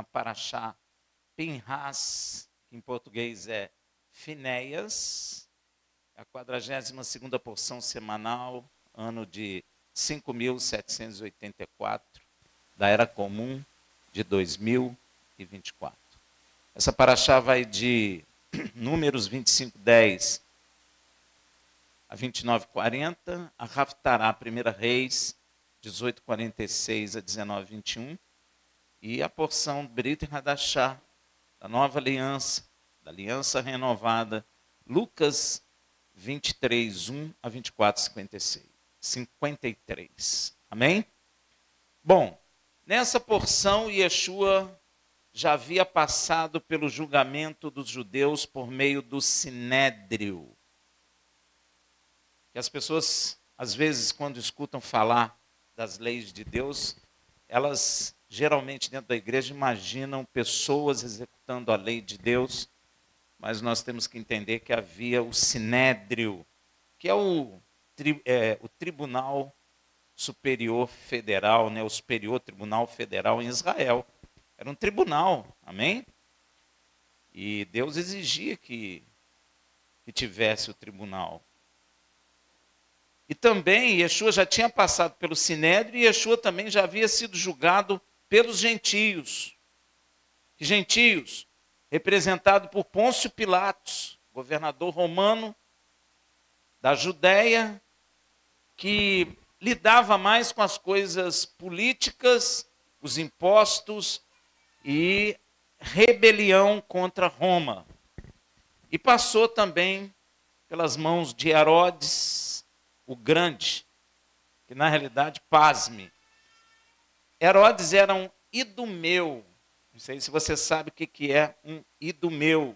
na Parashá Pinhas, que em português é Finéias, a 42ª porção semanal, ano de 5.784, da Era Comum de 2024. Essa Parashá vai de Números 25:10 a 29:40, a Haftará, 1 Reis, 18:46 a 19:21, e a porção Brit Hadashah, da Nova Aliança, da Aliança Renovada, Lucas 23:1 a 24:53. Amém? Bom, nessa porção, Yeshua já havia passado pelo julgamento dos judeus por meio do Sinédrio. Que as pessoas, às vezes, quando escutam falar das leis de Deus, elas geralmente dentro da igreja imaginam pessoas executando a lei de Deus, mas nós temos que entender que havia o Sinédrio, que é o Tribunal Superior Federal, né, o Superior Tribunal Federal em Israel. Era um tribunal, amém? E Deus exigia que tivesse o tribunal. E também Yeshua já tinha passado pelo Sinédrio e Yeshua também já havia sido julgado pelos gentios. Que gentios? Representado por Pôncio Pilatos, governador romano da Judéia, que lidava mais com as coisas políticas, os impostos e rebelião contra Roma. E passou também pelas mãos de Herodes o Grande, que na realidade, pasme, Herodes era um idumeu. Não sei se você sabe o que é um idumeu.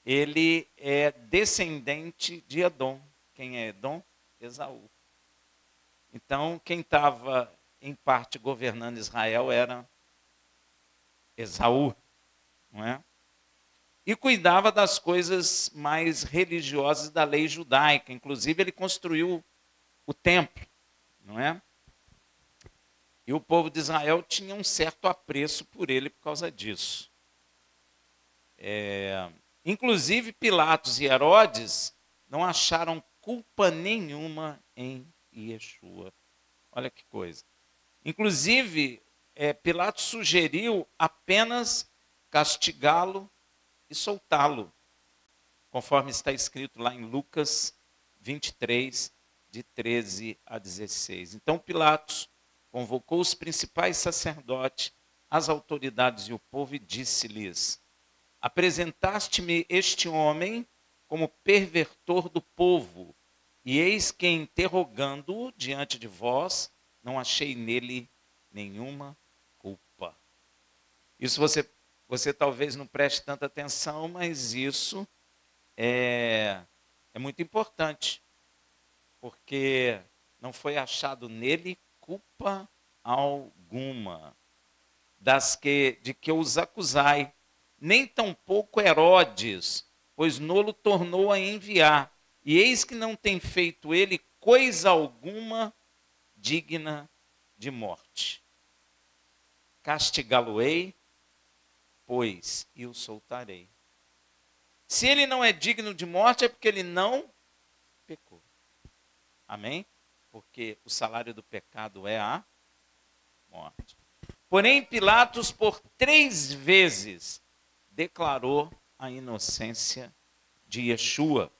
Ele é descendente de Edom. Quem é Edom? Esaú. Então, quem estava em parte governando Israel era Esaú, não é? E cuidava das coisas mais religiosas da lei judaica. Inclusive, ele construiu o templo, não é? E o povo de Israel tinha um certo apreço por ele por causa disso. Inclusive, Pilatos e Herodes não acharam culpa nenhuma em Yeshua. Olha que coisa. Inclusive, Pilatos sugeriu apenas castigá-lo e soltá-lo, conforme está escrito lá em Lucas 23, de 13 a 16. Então, Pilatos convocou os principais sacerdotes, as autoridades e o povo e disse-lhes: apresentaste-me este homem como pervertor do povo, e eis que, interrogando-o diante de vós, não achei nele nenhuma culpa. Isso você talvez não preste tanta atenção, mas isso é muito importante, porque não foi achado nele culpa alguma de que os acusai, nem tampouco Herodes, pois nolo tornou a enviar, e eis que não tem feito ele coisa alguma digna de morte. Castigá-lo-ei, pois, e o soltarei. Se ele não é digno de morte, é porque ele não pecou. Amém? Porque o salário do pecado é a morte. Porém, Pilatos, por 3 vezes, declarou a inocência de Yeshua,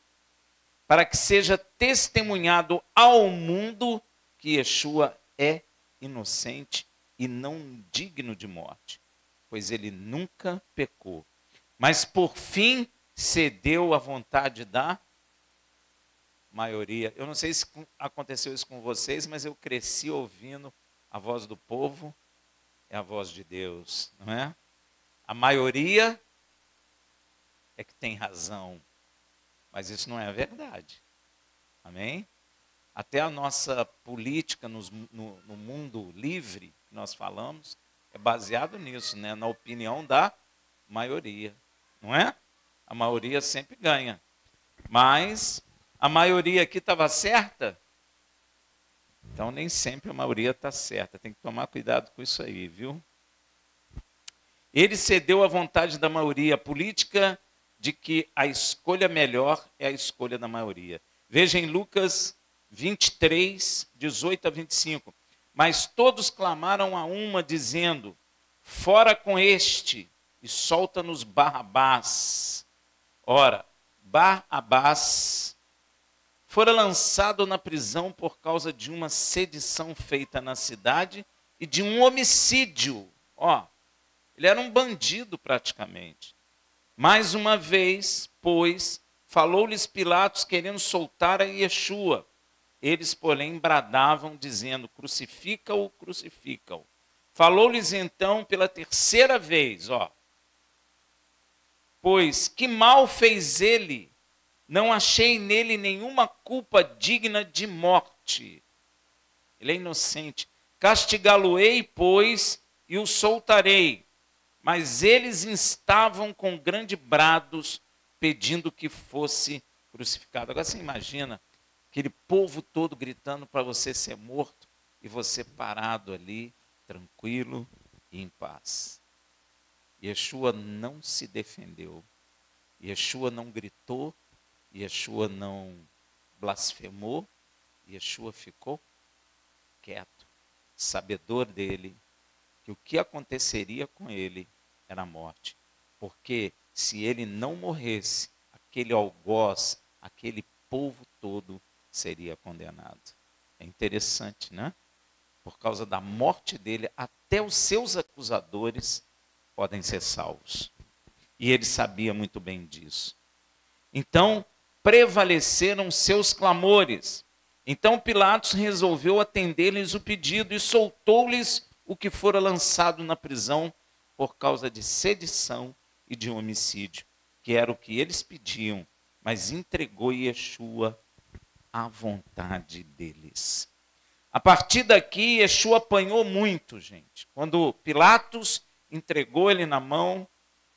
para que seja testemunhado ao mundo que Yeshua é inocente e não digno de morte, pois ele nunca pecou. Mas, por fim, cedeu à vontade da maioria. Eu não sei se aconteceu isso com vocês, mas eu cresci ouvindo a voz do povo, é a voz de Deus, não é? A maioria é que tem razão, mas isso não é a verdade. Amém? Até a nossa política no mundo livre, que nós falamos, é baseado nisso, né? Na opinião da maioria, não é? A maioria sempre ganha. Mas a maioria aqui estava certa? Então nem sempre a maioria está certa. Tem que tomar cuidado com isso aí, viu? Ele cedeu à vontade da maioria, a política de que a escolha melhor é a escolha da maioria. Veja em Lucas 23, 18 a 25. Mas todos clamaram a uma, dizendo: fora com este, e solta-nos Barrabás. Ora, Barrabás fora lançado na prisão por causa de uma sedição feita na cidade e de um homicídio. Ele era um bandido praticamente. Mais uma vez, pois, falou-lhes Pilatos querendo soltar a Yeshua. Eles, porém, bradavam, dizendo: crucifica-o, crucifica-o. Falou-lhes então pela terceira vez, pois que mal fez ele? Não achei nele nenhuma culpa digna de morte. Ele é inocente. Castigá-lo-ei, pois, e o soltarei. Mas eles instavam com grandes brados, pedindo que fosse crucificado. Agora você imagina aquele povo todo gritando para você ser morto e você parado ali, tranquilo e em paz. Yeshua não se defendeu. Yeshua não gritou. Yeshua não blasfemou. Yeshua ficou quieto, sabedor dele, que o que aconteceria com ele era a morte. Porque se ele não morresse, aquele algoz, aquele povo todo seria condenado. É interessante, né? Por causa da morte dele, até os seus acusadores podem ser salvos. E ele sabia muito bem disso. Então, prevaleceram seus clamores. Então Pilatos resolveu atender-lhes o pedido e soltou-lhes o que fora lançado na prisão por causa de sedição e de homicídio, que era o que eles pediam, mas entregou Yeshua à vontade deles. A partir daqui, Yeshua apanhou muito, gente. Quando Pilatos entregou ele na mão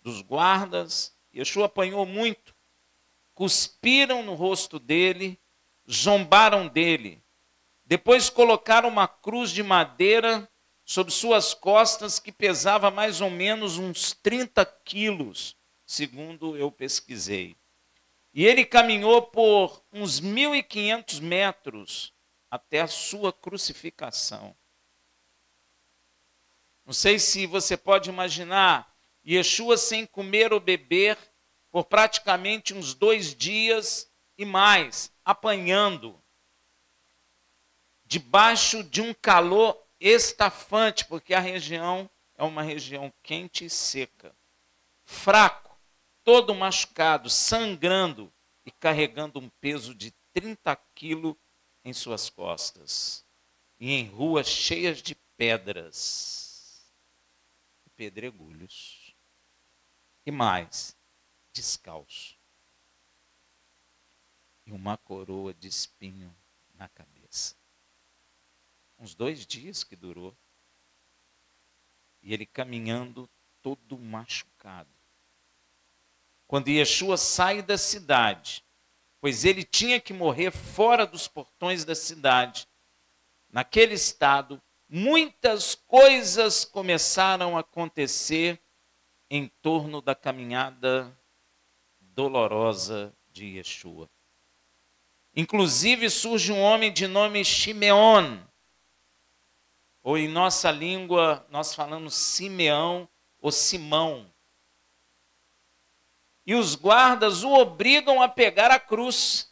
dos guardas, Yeshua apanhou muito. Cuspiram no rosto dele, zombaram dele. Depois colocaram uma cruz de madeira sobre suas costas que pesava mais ou menos uns 30 quilos, segundo eu pesquisei. E ele caminhou por uns 1.500 metros até a sua crucificação. Não sei se você pode imaginar Yeshua sem comer ou beber por praticamente uns 2 dias e mais, apanhando, debaixo de um calor estafante, porque a região é uma região quente e seca. Fraco, todo machucado, sangrando e carregando um peso de 30 quilos em suas costas. E em ruas cheias de pedras e pedregulhos. E mais, descalço. E uma coroa de espinho na cabeça. Uns 2 dias que durou. E ele caminhando todo machucado. Quando Yeshua sai da cidade, pois ele tinha que morrer fora dos portões da cidade, naquele estado, muitas coisas começaram a acontecer em torno da caminhada dolorosa de Yeshua. Inclusive surge um homem de nome Shimeon, ou em nossa língua nós falamos Simeão ou Simão. E os guardas o obrigam a pegar a cruz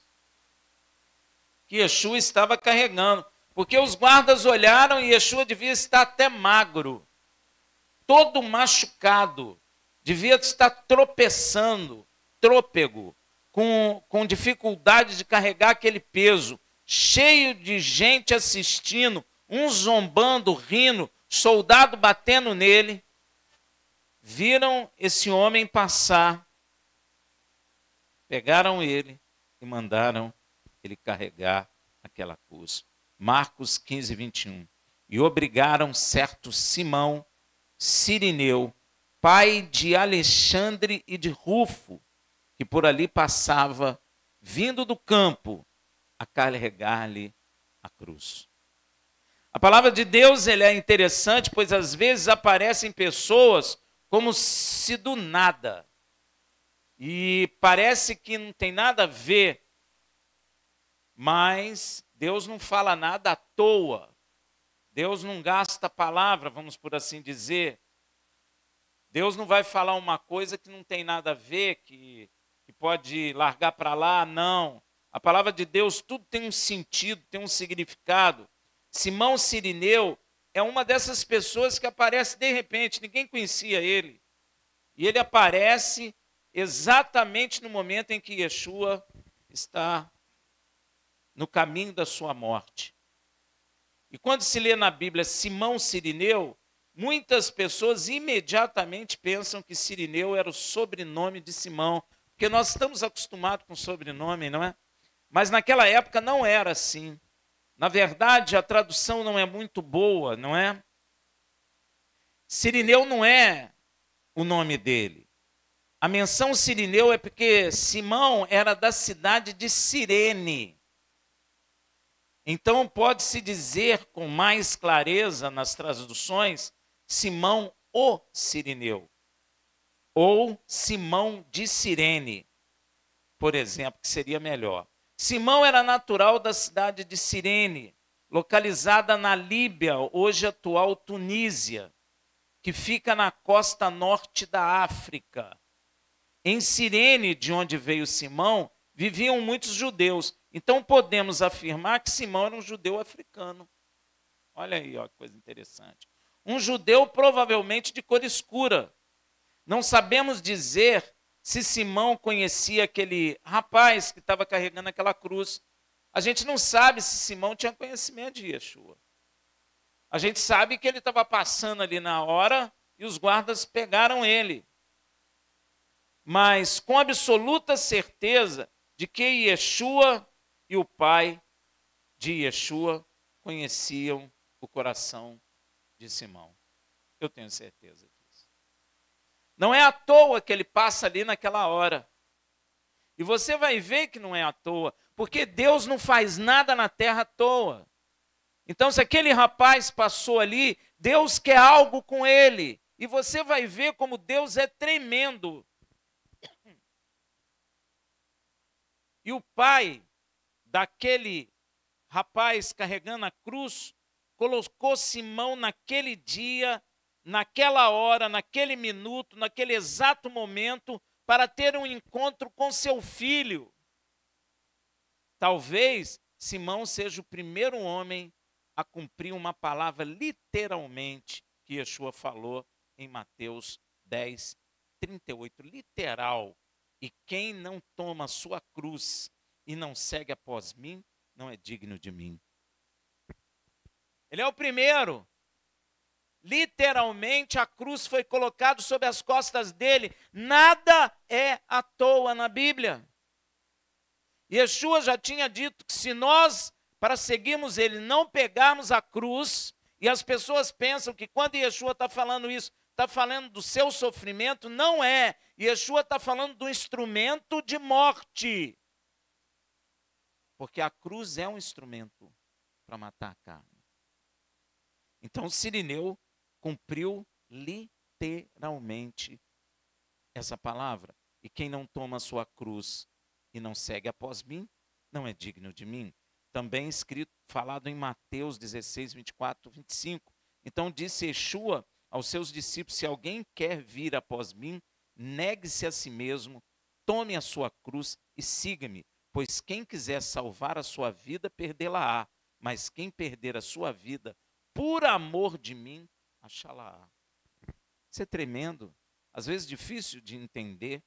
que Yeshua estava carregando. Porque os guardas olharam e Yeshua devia estar até magro, todo machucado, devia estar tropeçando, trôpego, com dificuldade de carregar aquele peso, cheio de gente assistindo, uns zombando, rindo, soldado batendo nele. Viram esse homem passar, pegaram ele e mandaram ele carregar aquela cruz. Marcos 15, 21. E obrigaram certo Simão, Cirineu, pai de Alexandre e de Rufo, que por ali passava, vindo do campo, a carregar-lhe a cruz. A palavra de Deus ela é interessante, pois às vezes aparecem pessoas como se do nada. E parece que não tem nada a ver, mas Deus não fala nada à toa. Deus não gasta palavra, vamos por assim dizer. Deus não vai falar uma coisa que não tem nada a ver, que pode largar para lá, não. A palavra de Deus, tudo tem um sentido, tem um significado. Simão Cirineu é uma dessas pessoas que aparece de repente, ninguém conhecia ele. E ele aparece exatamente no momento em que Yeshua está no caminho da sua morte. E quando se lê na Bíblia Simão Cirineu, muitas pessoas imediatamente pensam que Cirineu era o sobrenome de Simão, porque nós estamos acostumados com sobrenome, não é? Mas naquela época não era assim. Na verdade, a tradução não é muito boa, não é? Cirineu não é o nome dele. A menção Cirineu é porque Simão era da cidade de Cirene. Então pode-se dizer com mais clareza nas traduções, Simão o Cirineu. Ou Simão de Cirene, por exemplo, que seria melhor. Simão era natural da cidade de Cirene, localizada na Líbia, hoje atual Tunísia, que fica na costa norte da África. Em Cirene, de onde veio Simão, viviam muitos judeus. Então podemos afirmar que Simão era um judeu africano. Olha aí, ó, que coisa interessante. Um judeu provavelmente de cor escura. Não sabemos dizer se Simão conhecia aquele rapaz que estava carregando aquela cruz. A gente não sabe se Simão tinha conhecimento de Yeshua. A gente sabe que ele estava passando ali na hora e os guardas pegaram ele. Mas com absoluta certeza de que Yeshua e o pai de Yeshua conheciam o coração de Simão. Eu tenho certeza disso. Não é à toa que ele passa ali naquela hora. E você vai ver que não é à toa, porque Deus não faz nada na terra à toa. Então, se aquele rapaz passou ali, Deus quer algo com ele. E você vai ver como Deus é tremendo. E o pai daquele rapaz carregando a cruz colocou Simão naquele dia, naquela hora, naquele minuto, naquele exato momento, para ter um encontro com seu filho. Talvez Simão seja o primeiro homem a cumprir uma palavra literalmente que Yeshua falou em Mateus 10, 38. Literal. E quem não toma sua cruz e não segue após mim, não é digno de mim. Ele é o primeiro. Literalmente a cruz foi colocada sobre as costas dele. Nada é à toa na Bíblia. Yeshua já tinha dito que se nós, para seguirmos ele, não pegarmos a cruz, e as pessoas pensam que quando Yeshua está falando isso, está falando do seu sofrimento, não é. Yeshua está falando do instrumento de morte. Porque a cruz é um instrumento para matar a carne. Então Cirineu cumpriu literalmente essa palavra. E quem não toma a sua cruz e não segue após mim, não é digno de mim. Também escrito, falado em Mateus 16, 24, 25. Então disse Yeshua aos seus discípulos, se alguém quer vir após mim, negue-se a si mesmo, tome a sua cruz e siga-me, pois quem quiser salvar a sua vida, perdê-la-á, mas quem perder a sua vida, por amor de mim, achá-la-á. Isso é tremendo, às vezes difícil de entender,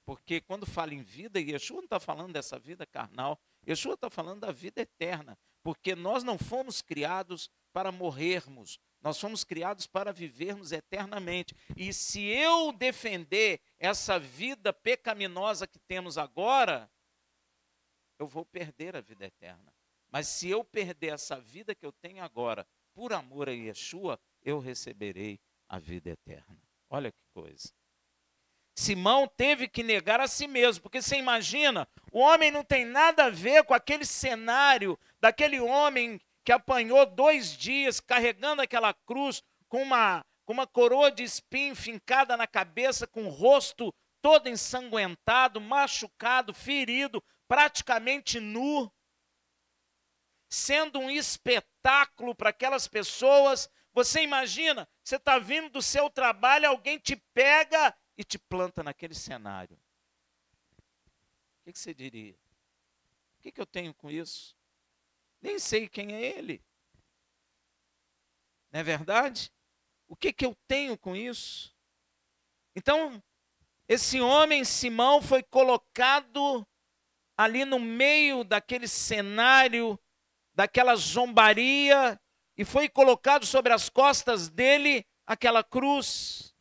porque quando fala em vida, Yeshua não está falando dessa vida carnal, Yeshua está falando da vida eterna, porque nós não fomos criados para morrermos, nós fomos criados para vivermos eternamente. E se eu defender essa vida pecaminosa que temos agora, eu vou perder a vida eterna. Mas se eu perder essa vida que eu tenho agora, por amor a Yeshua, eu receberei a vida eterna. Olha que coisa. Simão teve que negar a si mesmo, porque você imagina, o homem não tem nada a ver com aquele cenário daquele homem que apanhou 2 dias carregando aquela cruz com uma com uma coroa de espinho fincada na cabeça, com o rosto todo ensanguentado, machucado, ferido, praticamente nu, sendo um espetáculo para aquelas pessoas. Você imagina, você está vindo do seu trabalho, alguém te pega e te planta naquele cenário. O que você diria? O que eu tenho com isso? Nem sei quem é ele. Não é verdade? O que eu tenho com isso? Então, esse homem, Simão, foi colocado ali no meio daquele cenário, daquela zombaria, e foi colocado sobre as costas dele aquela cruz.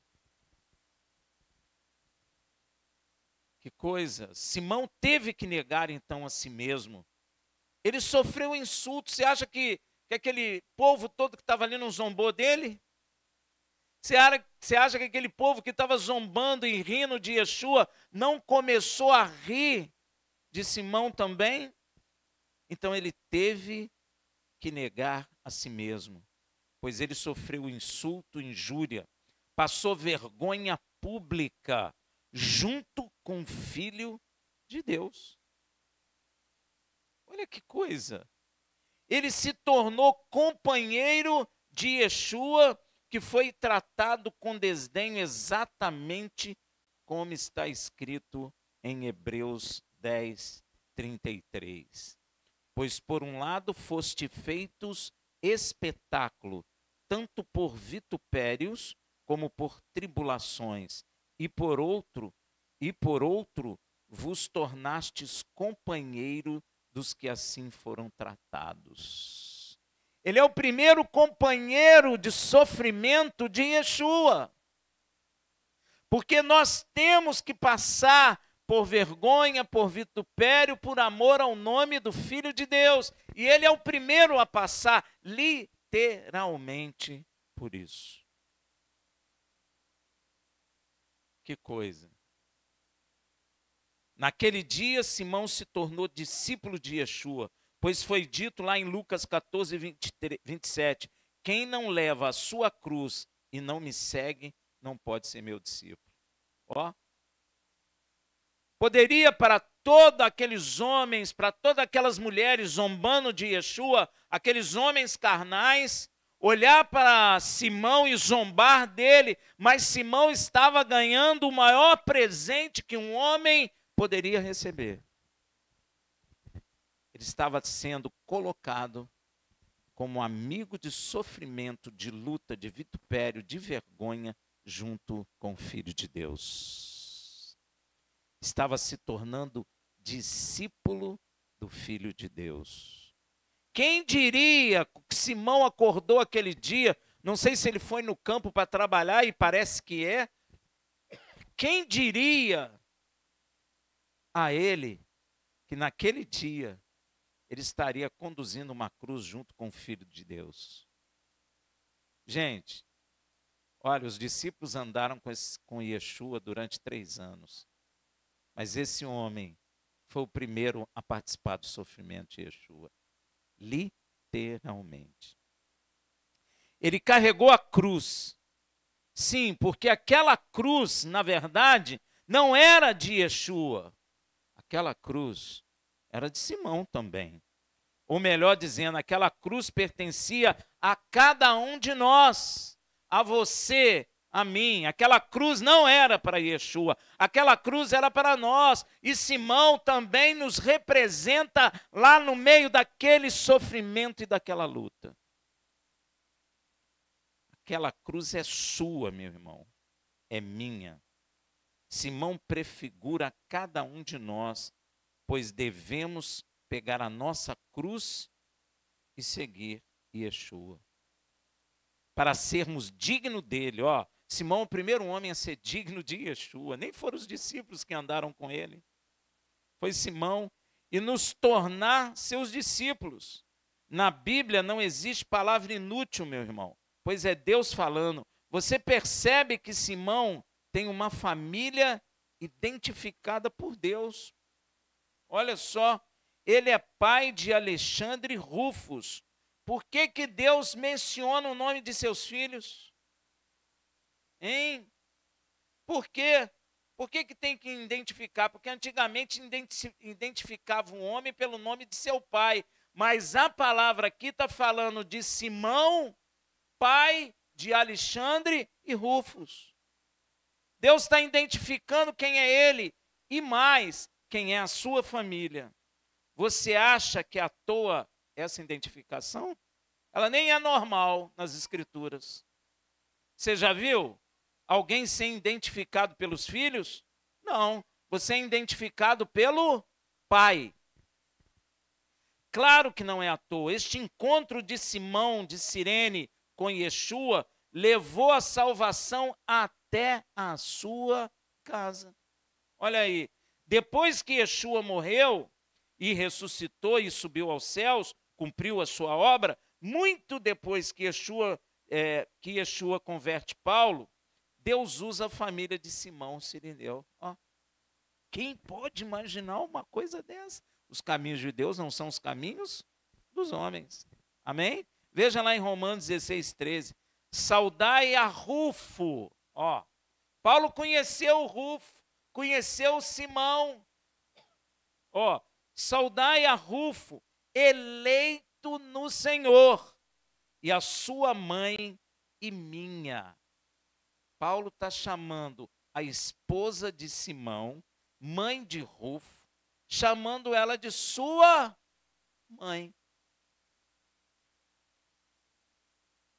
Que coisa! Simão teve que negar então a si mesmo. Ele sofreu insultos. Você acha que aquele povo todo que estava ali não zombou dele? Você acha que aquele povo que estava zombando e rindo de Yeshua não começou a rir de Simão também? Então ele teve que negar a si mesmo, pois ele sofreu insulto, injúria, passou vergonha pública junto com o Filho de Deus. Olha que coisa! Ele se tornou companheiro de Yeshua, que foi tratado com desdém exatamente como está escrito em Hebreus 10, 33. Pois por um lado foste feitos espetáculo, tanto por vitupérios como por tribulações, e por outro vos tornastes companheiro dos que assim foram tratados. Ele é o primeiro companheiro de sofrimento de Yeshua. Porque nós temos que passar por vergonha, por vitupério, por amor ao nome do Filho de Deus. E ele é o primeiro a passar literalmente por isso. Que coisa! Naquele dia, Simão se tornou discípulo de Yeshua, pois foi dito lá em Lucas 14, 27, quem não leva a sua cruz e não me segue, não pode ser meu discípulo. Ó. Poderia para todos aqueles homens, para todas aquelas mulheres zombando de Yeshua, aqueles homens carnais, olhar para Simão e zombar dele, mas Simão estava ganhando o maior presente que um homem poderia receber. Ele estava sendo colocado como amigo de sofrimento, de luta, de vitupério, de vergonha, junto com o Filho de Deus. Estava se tornando discípulo do Filho de Deus. Quem diria que Simão acordou aquele dia, não sei se ele foi no campo para trabalhar, e parece que é. Quem diria a ele que naquele dia ele estaria conduzindo uma cruz junto com o Filho de Deus? Gente, olha, os discípulos andaram com Yeshua durante 3 anos. Mas esse homem foi o primeiro a participar do sofrimento de Yeshua. Literalmente. Ele carregou a cruz. Sim, porque aquela cruz, na verdade, não era de Yeshua. Aquela cruz era de Simão também. Ou melhor dizendo, aquela cruz pertencia a cada um de nós, a você, a mim. Aquela cruz não era para Yeshua, aquela cruz era para nós. E Simão também nos representa lá no meio daquele sofrimento e daquela luta. Aquela cruz é sua, meu irmão, é minha. Simão prefigura cada um de nós, pois devemos pegar a nossa cruz e seguir Yeshua. Para sermos dignos dele, ó. Simão, o primeiro homem a ser digno de Yeshua, nem foram os discípulos que andaram com ele. Foi Simão, e nos tornar seus discípulos. Na Bíblia não existe palavra inútil, meu irmão, pois é Deus falando. Você percebe que Simão tem uma família identificada por Deus. Olha só, ele é pai de Alexandre e Rufus. Por que Deus menciona o nome de seus filhos? Hein? Por quê? Por que tem que identificar? Porque antigamente identificava um homem pelo nome de seu pai. Mas a palavra aqui está falando de Simão, pai de Alexandre e Rufus. Deus está identificando quem é ele e mais, quem é a sua família. Você acha que é à toa essa identificação? Ela nem é normal nas Escrituras. Você já viu alguém ser identificado pelos filhos? Não, você é identificado pelo pai. Claro que não é à toa. Este encontro de Simão, de Cirene, com Yeshua, levou a salvação até a sua casa. Olha aí, depois que Yeshua morreu e ressuscitou e subiu aos céus, cumpriu a sua obra, muito depois que Yeshua converte Paulo, Deus usa a família de Simão Cirineu. Ó, quem pode imaginar uma coisa dessa? Os caminhos de Deus não são os caminhos dos homens. Amém? Veja lá em Romanos 16, 13. Saudai a Rufo. Ó, Paulo conheceu o Rufo, conheceu o Simão. Ó, saudai a Rufo, eleito no Senhor, e a sua mãe e minha. Paulo está chamando a esposa de Simão, mãe de Rufo, chamando ela de sua mãe.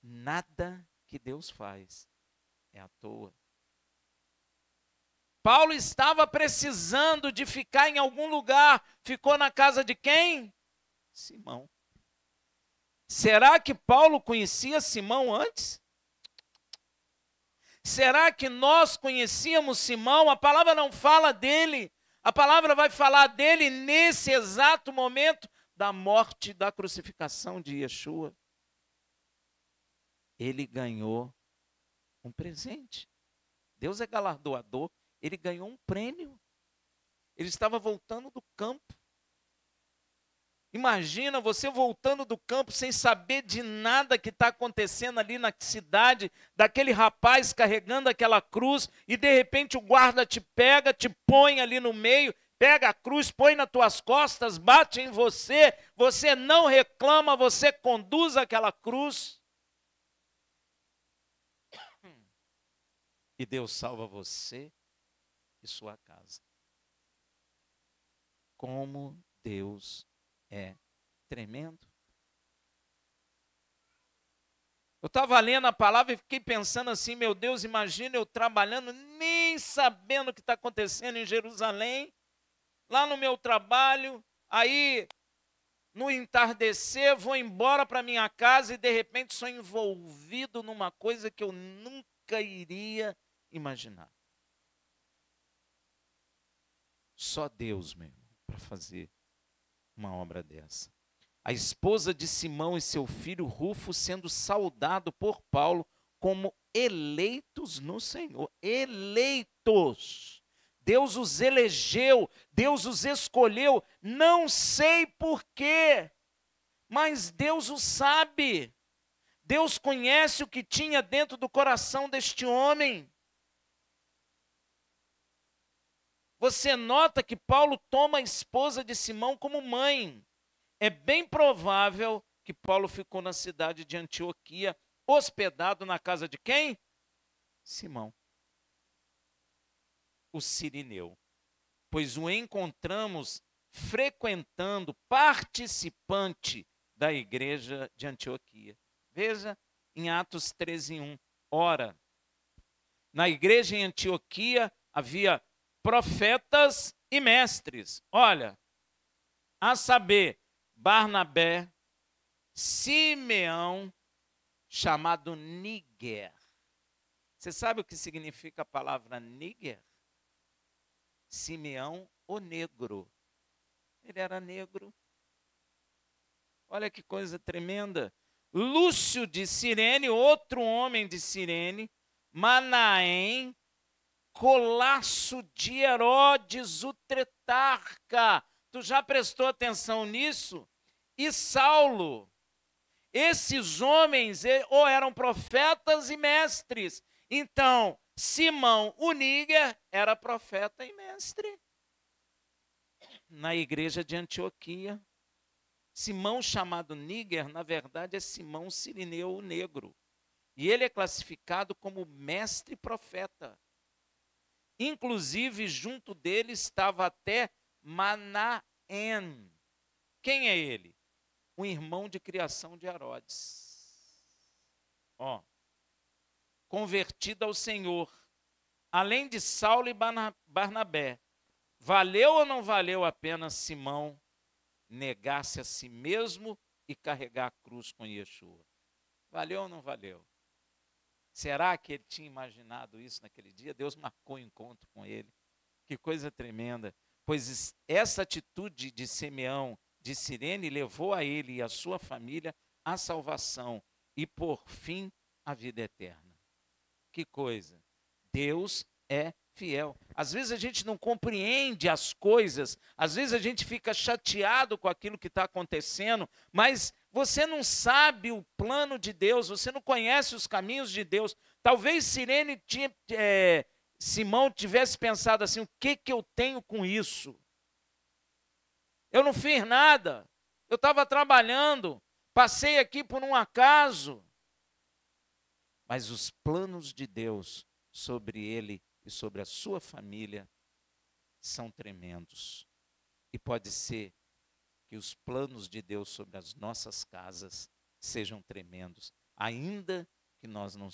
Nada que Deus faz é à toa. Paulo estava precisando de ficar em algum lugar. Ficou na casa de quem? Simão. Será que Paulo conhecia Simão antes? Será que nós conhecíamos Simão? A palavra não fala dele. A palavra vai falar dele nesse exato momento da morte e da crucificação de Yeshua. Ele ganhou um presente. Deus é galardoador. Ele ganhou um prêmio. Ele estava voltando do campo. Imagina você voltando do campo sem saber de nada que está acontecendo ali na cidade, daquele rapaz carregando aquela cruz, e de repente o guarda te pega, te põe ali no meio, pega a cruz, põe nas tuas costas, bate em você, você não reclama, você conduz aquela cruz. E Deus salva você e sua casa. Como Deus é tremendo. Eu estava lendo a palavra e fiquei pensando assim, meu Deus, imagina eu trabalhando, nem sabendo o que está acontecendo em Jerusalém, lá no meu trabalho, aí no entardecer vou embora para minha casa e de repente sou envolvido numa coisa que eu nunca iria imaginar. Só Deus, meu irmão, para fazer uma obra dessa. A esposa de Simão e seu filho Rufo sendo saudado por Paulo como eleitos no Senhor. Eleitos. Deus os elegeu, Deus os escolheu. Não sei porquê, mas Deus o sabe. Deus conhece o que tinha dentro do coração deste homem. Você nota que Paulo toma a esposa de Simão como mãe. É bem provável que Paulo ficou na cidade de Antioquia, hospedado na casa de quem? Simão, o Cirineu. Pois o encontramos frequentando, participante da igreja de Antioquia. Veja em Atos 13:1. Ora, na igreja em Antioquia havia profetas e mestres. Olha, a saber, Barnabé, Simeão, chamado Níger. Você sabe o que significa a palavra Níger? Simeão, o negro. Ele era negro. Olha que coisa tremenda. Lúcio de Cirene, outro homem de Cirene, Manaém, Colasso de Herodes, o tretarca. Tu já prestou atenção nisso? E Saulo. Esses homens ou eram profetas e mestres. Então, Simão, o Níger, era profeta e mestre na igreja de Antioquia. Simão, chamado Níger, na verdade é Simão Cirineu o Negro. E ele é classificado como mestre profeta. Inclusive, junto dele estava até Manaém. Quem é ele? Um irmão de criação de Herodes. Ó, convertido ao Senhor. Além de Saulo e Barnabé. Valeu ou não valeu a pena Simão negar-se a si mesmo e carregar a cruz com Yeshua? Valeu ou não valeu? Será que ele tinha imaginado isso naquele dia? Deus marcou o encontro com ele. Que coisa tremenda. Pois essa atitude de Simeão, de Cirene, levou a ele e a sua família à salvação e, por fim, à vida eterna. Que coisa. Deus é fiel. Às vezes a gente não compreende as coisas, às vezes a gente fica chateado com aquilo que está acontecendo, mas você não sabe o plano de Deus, você não conhece os caminhos de Deus. Talvez Simão tivesse pensado assim: o que eu tenho com isso? Eu não fiz nada, eu estava trabalhando, passei aqui por um acaso. Mas os planos de Deus sobre ele e sobre a sua família são tremendos. E pode ser que os planos de Deus sobre as nossas casas sejam tremendos, ainda que nós não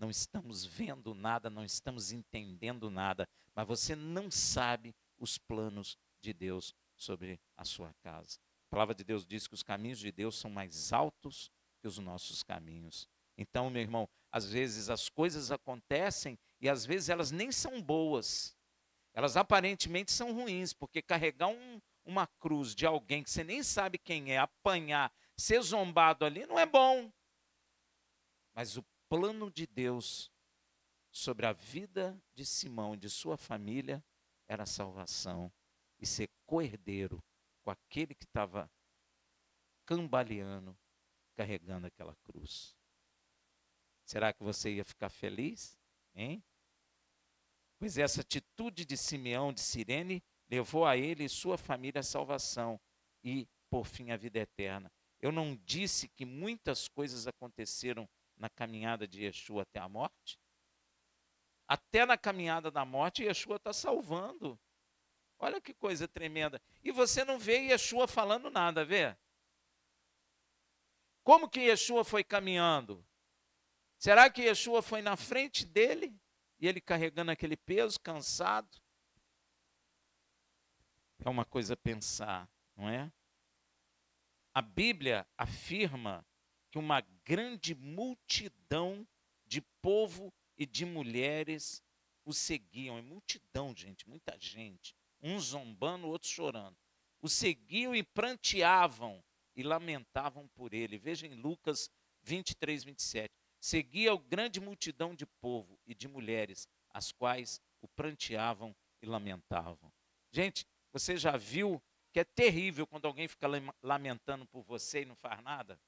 estamos vendo nada, não estamos entendendo nada, mas você não sabe os planos de Deus sobre a sua casa. A palavra de Deus diz que os caminhos de Deus são mais altos que os nossos caminhos. Então, meu irmão, às vezes as coisas acontecem e às vezes elas nem são boas. Elas aparentemente são ruins, porque carregar uma cruz de alguém que você nem sabe quem é, apanhar, ser zombado ali, não é bom. Mas o plano de Deus sobre a vida de Simão e de sua família era a salvação e ser coerdeiro com aquele que estava cambaleando, carregando aquela cruz. Será que você ia ficar feliz? Hein? Pois essa atitude de Simeão, de Cirene, levou a ele e sua família à salvação e, por fim, à vida eterna. Eu não disse que muitas coisas aconteceram na caminhada de Yeshua até a morte? Até na caminhada da morte, Yeshua está salvando. Olha que coisa tremenda. E você não vê Yeshua falando nada, vê? Como que Yeshua foi caminhando? Será que Yeshua foi na frente dele? E ele carregando aquele peso, cansado? É uma coisa a pensar, não é? A Bíblia afirma que uma grande multidão de povo e de mulheres o seguiam. É multidão, gente, muita gente. Uns zombando, outros chorando. O seguiam e pranteavam e lamentavam por ele. Veja em Lucas 23, 27. Seguia a grande multidão de povo e de mulheres, as quais o pranteavam e lamentavam. Gente, você já viu que é terrível quando alguém fica lamentando por você e não faz nada?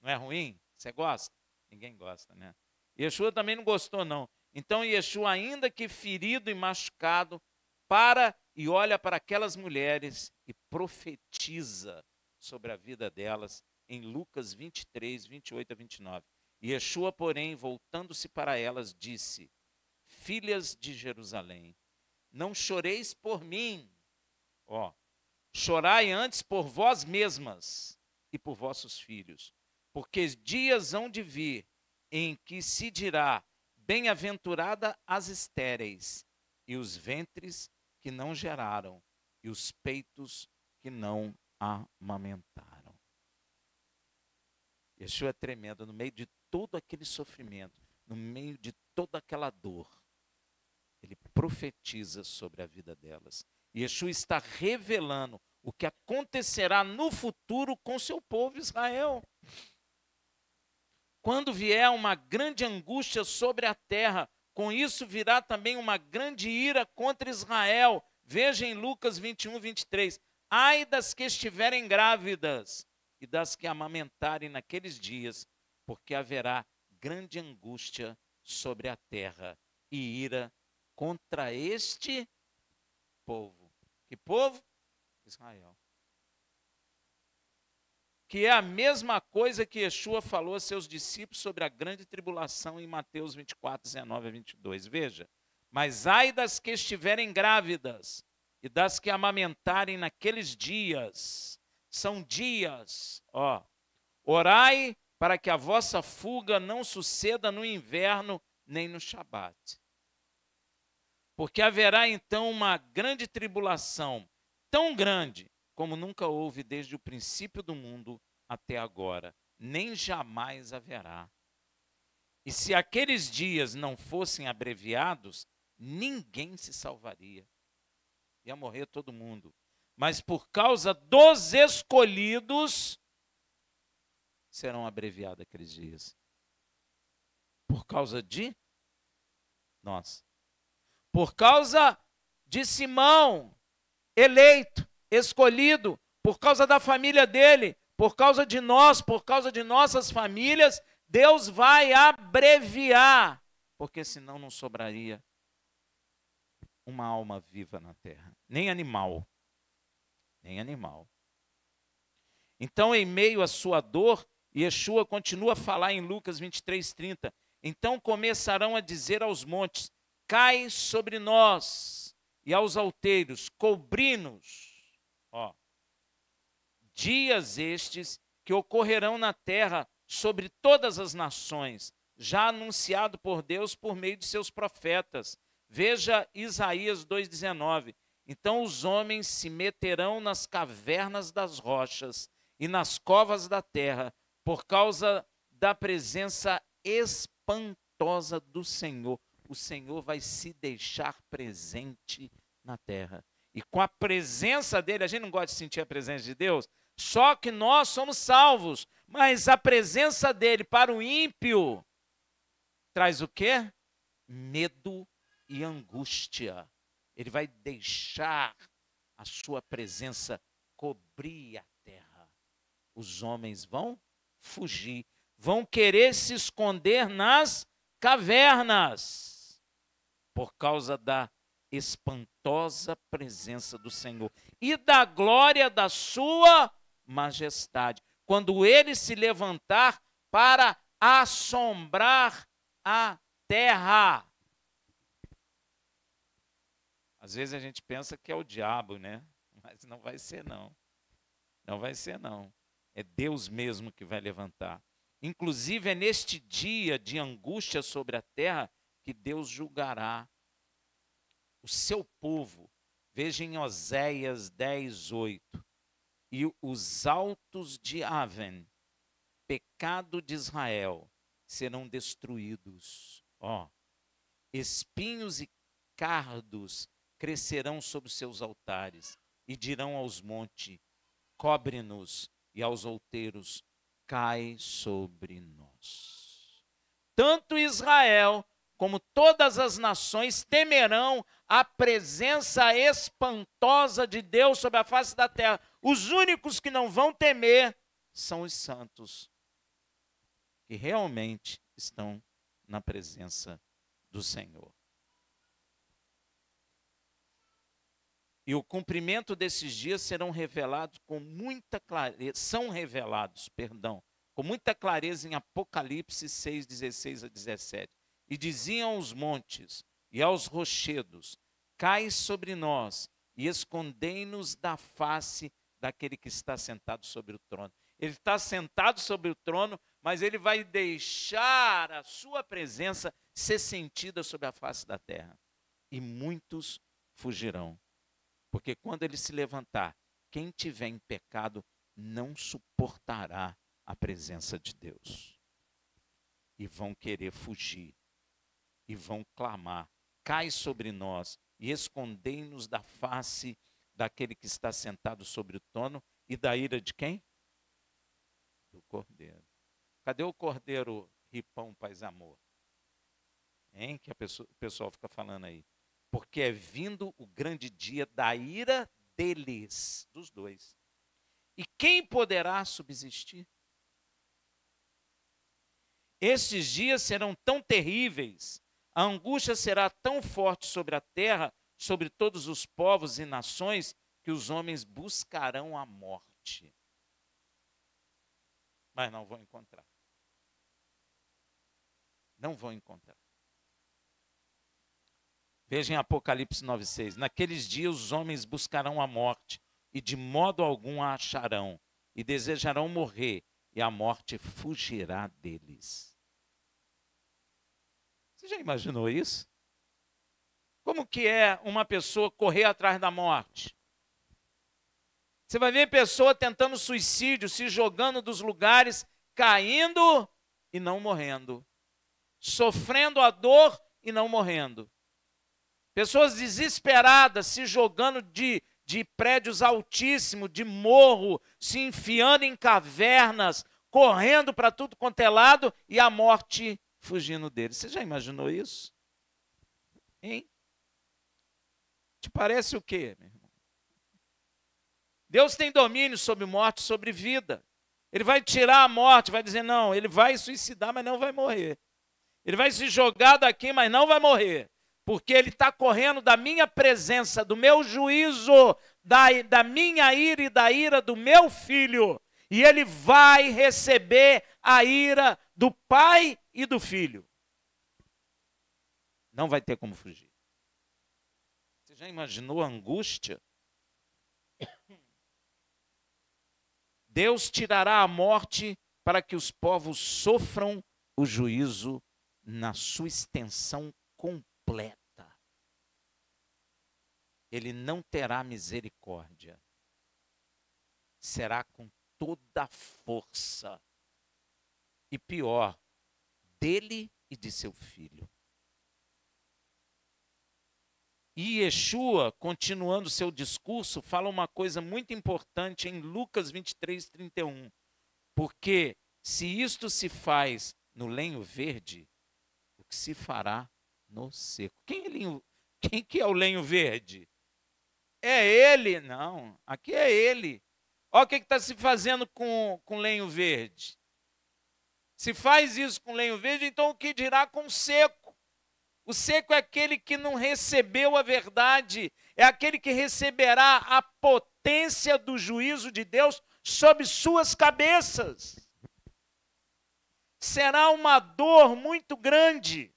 Não é ruim? Você gosta? Ninguém gosta, né? Yeshua também não gostou, não. Então Yeshua, ainda que ferido e machucado, para e olha para aquelas mulheres e profetiza sobre a vida delas em Lucas 23, 28 a 29. Yeshua, porém, voltando-se para elas, disse: filhas de Jerusalém, não choreis por mim, chorai antes por vós mesmas e por vossos filhos, porque dias hão de vir em que se dirá: bem-aventurada as estéreis, e os ventres que não geraram, e os peitos que não amamentaram. Yeshua é tremendo, no meio de todo aquele sofrimento, no meio de toda aquela dor, ele profetiza sobre a vida delas. Yeshua está revelando o que acontecerá no futuro com seu povo Israel. Quando vier uma grande angústia sobre a terra, com isso virá também uma grande ira contra Israel. Veja em Lucas 21, 23. Ai das que estiverem grávidas e das que amamentarem naqueles dias, porque haverá grande angústia sobre a terra e ira contra este povo. Que povo? Israel. Que é a mesma coisa que Yeshua falou a seus discípulos sobre a grande tribulação em Mateus 24, 19 a 22. Veja, mas ai das que estiverem grávidas e das que amamentarem naqueles dias. São dias, ó. Orai para que a vossa fuga não suceda no inverno nem no Shabat. Porque haverá então uma grande tribulação, tão grande como nunca houve desde o princípio do mundo até agora, nem jamais haverá. E se aqueles dias não fossem abreviados, ninguém se salvaria. Ia morrer todo mundo. Mas por causa dos escolhidos, serão abreviados aqueles dias. Por causa de nós. Por causa de Simão, eleito, escolhido, por causa da família dele, por causa de nós, por causa de nossas famílias, Deus vai abreviar, porque senão não sobraria uma alma viva na terra, nem animal. Nem animal. Então, em meio à sua dor, Yeshua continua a falar em Lucas 23, 30. Então começarão a dizer aos montes: cai sobre nós, e aos outeiros: cobri-nos. Ó, dias estes que ocorrerão na terra sobre todas as nações, já anunciado por Deus por meio de seus profetas. Veja Isaías 2,19. Então os homens se meterão nas cavernas das rochas e nas covas da terra, por causa da presença espantosa do Senhor. O Senhor vai se deixar presente na terra. E com a presença dele, a gente não gosta de sentir a presença de Deus, só que nós somos salvos, mas a presença dele para o ímpio traz o quê? Medo e angústia. Ele vai deixar a sua presença cobrir a terra. Os homens vão fugir, vão querer se esconder nas cavernas, por causa da espantosa presença do Senhor e da glória da sua majestade, quando ele se levantar para assombrar a terra. Às vezes a gente pensa que é o diabo, né? Mas não vai ser, não. Não vai ser, não. É Deus mesmo que vai levantar. Inclusive, é neste dia de angústia sobre a terra que Deus julgará o seu povo. Veja em Oséias 10, 8. E os altos de Aven, pecado de Israel, serão destruídos. Ó, espinhos e cardos crescerão sobre os seus altares, e dirão aos montes: cobre-nos, e aos outeiros: cai sobre nós. Tanto Israel como todas as nações temerão a presença espantosa de Deus sobre a face da terra. Os únicos que não vão temer são os santos, que realmente estão na presença do Senhor. E o cumprimento desses dias serão revelados com muita clareza, com muita clareza em Apocalipse 6, 16 a 17. E diziam aos montes e aos rochedos: cai sobre nós e escondei-nos da face daquele que está sentado sobre o trono. Ele está sentado sobre o trono, mas ele vai deixar a sua presença ser sentida sobre a face da terra. E muitos fugirão. Porque quando ele se levantar, quem tiver em pecado não suportará a presença de Deus. E vão querer fugir. E vão clamar: cai sobre nós e escondei-nos da face daquele que está sentado sobre o trono e da ira de quem? Do Cordeiro. Cadê o Cordeiro Ripão Paz Amor? Hein? Que o pessoal fica falando aí. Porque é vindo o grande dia da ira deles, dos dois. E quem poderá subsistir? Estes dias serão tão terríveis, a angústia será tão forte sobre a terra, sobre todos os povos e nações, que os homens buscarão a morte, mas não vão encontrar. Não vão encontrar. Veja em Apocalipse 9,6. Naqueles dias os homens buscarão a morte, e de modo algum a acharão, e desejarão morrer, e a morte fugirá deles. Você já imaginou isso? Como que é uma pessoa correr atrás da morte? Você vai ver pessoa tentando suicídio, se jogando dos lugares, caindo e não morrendo. Sofrendo a dor e não morrendo. Pessoas desesperadas, se jogando de prédios altíssimos, de morro, se enfiando em cavernas, correndo para tudo quanto é lado e a morte fugindo deles. Você já imaginou isso? Hein? Te parece o quê, meu irmão? Deus tem domínio sobre morte, sobre vida. Ele vai tirar a morte, vai dizer, não, ele vai suicidar, mas não vai morrer. Ele vai se jogar daqui, mas não vai morrer. Porque ele está correndo da minha presença, do meu juízo, da minha ira e da ira do meu filho. E ele vai receber a ira do pai e do filho. Não vai ter como fugir. Você já imaginou a angústia? Deus tirará a morte para que os povos sofram o juízo na sua extensão completa. Ele não terá misericórdia. Será com toda a força. E pior, dele e de seu filho. E Yeshua, continuando seu discurso, fala uma coisa muito importante em Lucas 23:31. Porque se isto se faz no lenho verde, o que se fará no seco? Quem que é o lenho verde? É ele? Não, aqui é ele. Olha o que está se fazendo com lenho verde. Se faz isso com lenho verde, então o que dirá com o seco? O seco é aquele que não recebeu a verdade, é aquele que receberá a potência do juízo de Deus sobre suas cabeças. Será uma dor muito grande.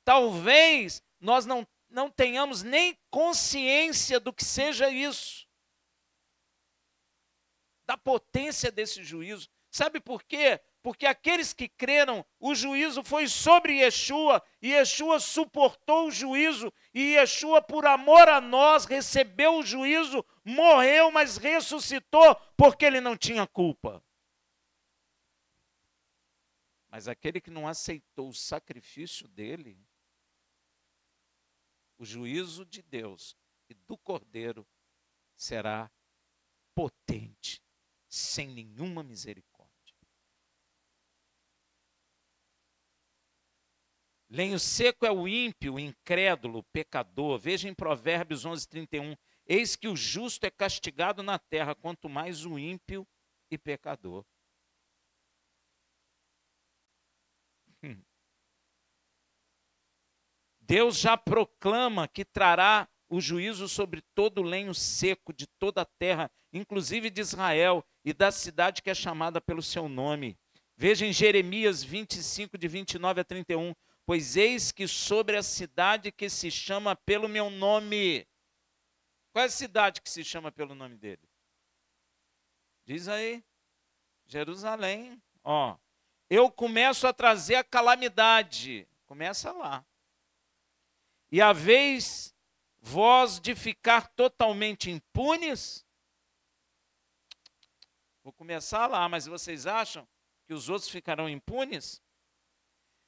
Talvez nós não tenhamos nem consciência do que seja isso. Da potência desse juízo. Sabe por quê? Porque aqueles que creram, o juízo foi sobre Yeshua, e Yeshua suportou o juízo, e Yeshua, por amor a nós, recebeu o juízo, morreu, mas ressuscitou, porque ele não tinha culpa. Mas aquele que não aceitou o sacrifício dele, o juízo de Deus e do Cordeiro será potente, sem nenhuma misericórdia. Lenho seco é o ímpio, o incrédulo, o pecador. Veja em Provérbios 11:31. Eis que o justo é castigado na terra, quanto mais o ímpio e pecador. Deus já proclama que trará o juízo sobre todo o lenho seco de toda a terra, inclusive de Israel e da cidade que é chamada pelo seu nome. Veja em Jeremias 25, de 29 a 31. Pois eis que sobre a cidade que se chama pelo meu nome. Qual é a cidade que se chama pelo nome dele? Diz aí. Jerusalém. Ó, eu começo a trazer a calamidade. Começa lá. E a vez vós de ficar totalmente impunes? Vou começar lá, mas vocês acham que os outros ficarão impunes?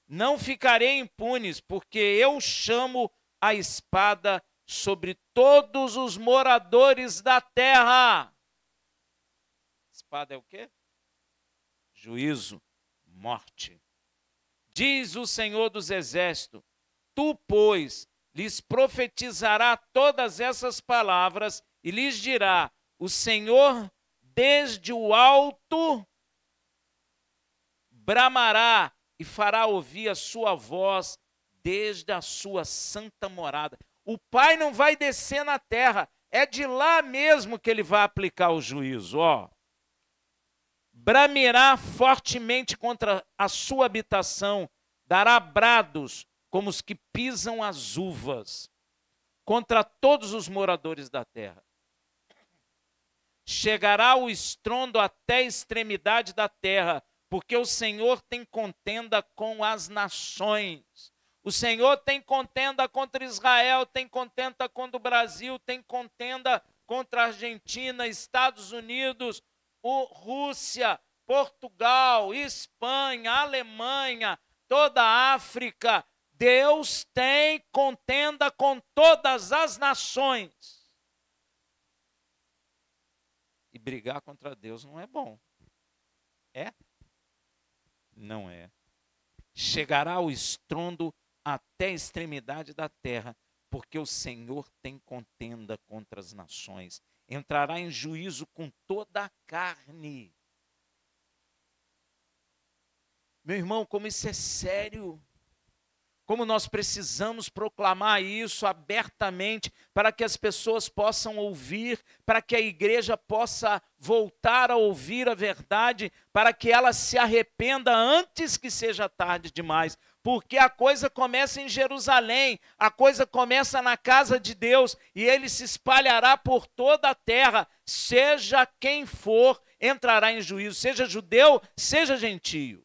Não ficarei impunes, porque eu chamo a espada sobre todos os moradores da terra. Espada é o quê? Juízo, morte. Diz o Senhor dos Exércitos, tu, pois, lhes profetizará todas essas palavras e lhes dirá, o Senhor desde o alto bramará e fará ouvir a sua voz desde a sua santa morada. O Pai não vai descer na terra, é de lá mesmo que ele vai aplicar o juízo, ó. Bramirá fortemente contra a sua habitação, dará brados como os que pisam as uvas, contra todos os moradores da terra. Chegará o estrondo até a extremidade da terra, porque o Senhor tem contenda com as nações. O Senhor tem contenda contra Israel, tem contenda contra o Brasil, tem contenda contra a Argentina, Estados Unidos, Rússia, Portugal, Espanha, Alemanha, toda a África. Deus tem contenda com todas as nações. E brigar contra Deus não é bom. É? Não é. Chegará o estrondo até a extremidade da terra, porque o Senhor tem contenda contra as nações. Entrará em juízo com toda a carne. Meu irmão, como isso é sério. Como nós precisamos proclamar isso abertamente para que as pessoas possam ouvir, para que a igreja possa voltar a ouvir a verdade, para que ela se arrependa antes que seja tarde demais. Porque a coisa começa em Jerusalém, a coisa começa na casa de Deus e ele se espalhará por toda a terra, seja quem for, entrará em juízo, seja judeu, seja gentio.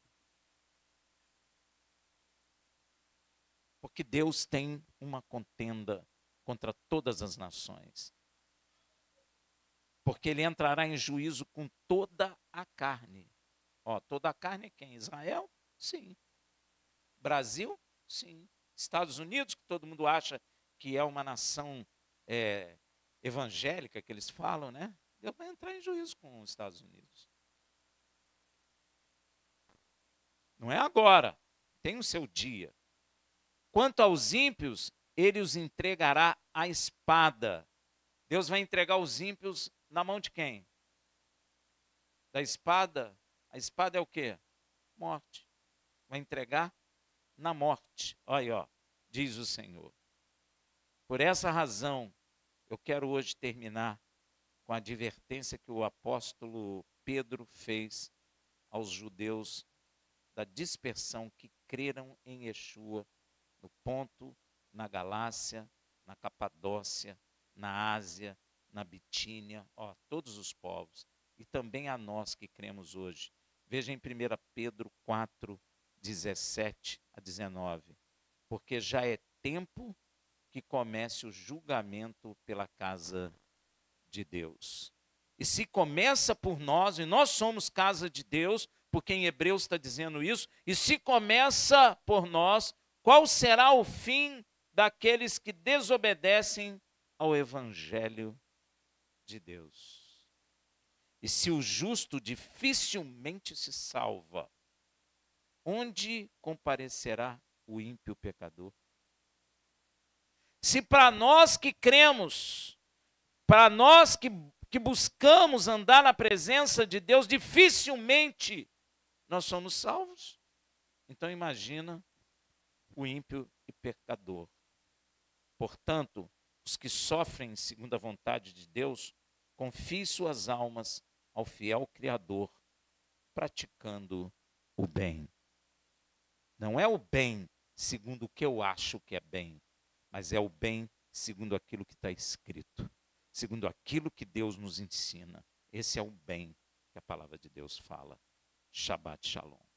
Porque Deus tem uma contenda contra todas as nações. Porque ele entrará em juízo com toda a carne. Ó, toda a carne é quem? Israel? Sim. Brasil? Sim. Estados Unidos, que todo mundo acha que é uma nação evangélica, que eles falam, né? Deus vai entrar em juízo com os Estados Unidos. Não é agora. Tem o seu dia. Quanto aos ímpios, ele os entregará à espada. Deus vai entregar os ímpios na mão de quem? Da espada. A espada é o quê? Morte. Vai entregar na morte. Olha aí, ó, diz o Senhor. Por essa razão, eu quero hoje terminar com a advertência que o apóstolo Pedro fez aos judeus da dispersão que creram em Yeshua no Ponto, na Galácia, na Capadócia, na Ásia, na Bitínia, ó, todos os povos, e também a nós que cremos hoje. Veja em 1 Pedro 4, 17 a 19. Porque já é tempo que comece o julgamento pela casa de Deus. E se começa por nós, e nós somos casa de Deus, porque em Hebreus está dizendo isso, e se começa por nós, qual será o fim daqueles que desobedecem ao Evangelho de Deus? E se o justo dificilmente se salva, onde comparecerá o ímpio pecador? Se para nós que cremos, para nós que buscamos andar na presença de Deus, dificilmente nós somos salvos, então imagina o ímpio e pecador. Portanto, os que sofrem segundo a vontade de Deus, confiem suas almas ao fiel Criador, praticando o bem. Não é o bem segundo o que eu acho que é bem, mas é o bem segundo aquilo que está escrito, segundo aquilo que Deus nos ensina. Esse é o bem que a palavra de Deus fala. Shabbat Shalom.